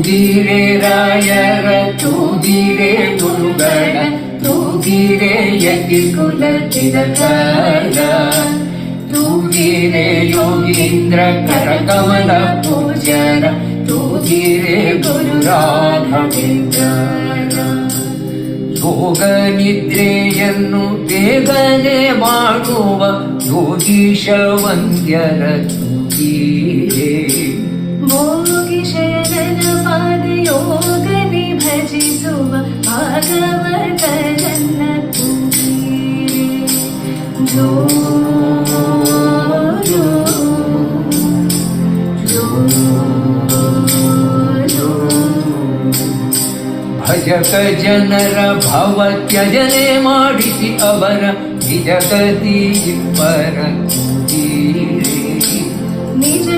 ತೂಗಿರೆ ರಾಯರ ತೂಗಿರೆ ಗುರುಗಳ ತೂಗಿರೆ ಯತಿ ಕುಲ ತಿಲಕರ ತೂಗಿರೆ ಯೋಗೀಂದ್ರ ಕರಕಮಲ ಪೂಜರ ತೂಗಿರೆ ಗುರು ರಾಘವೇಂದ್ರ ಯೋಗ ನಿದ್ರೆಯನ್ನು ಬೇಗನೆ ಮಾಡುವ ಯೋಗೀಶ ವಂದ್ಯರ ತೂಗಿರೆ ಭೋಗಿಶಯನ ಪಾದ ಯೋಗನಿ ಭಜಿಸುವ ಭಾಗವತರನ್ನ ತೂಗಿರೆ ಜೋ ಜೋ ಜೋ ಜೋ ಭಜಕ ಜನರ ಭವ ತ್ಯಜನೆ ಮಾಡಿಸಿ ಅವರ ನಿಜಗತಿ ಪರ ತೂಗಿರೆ ನಿಜ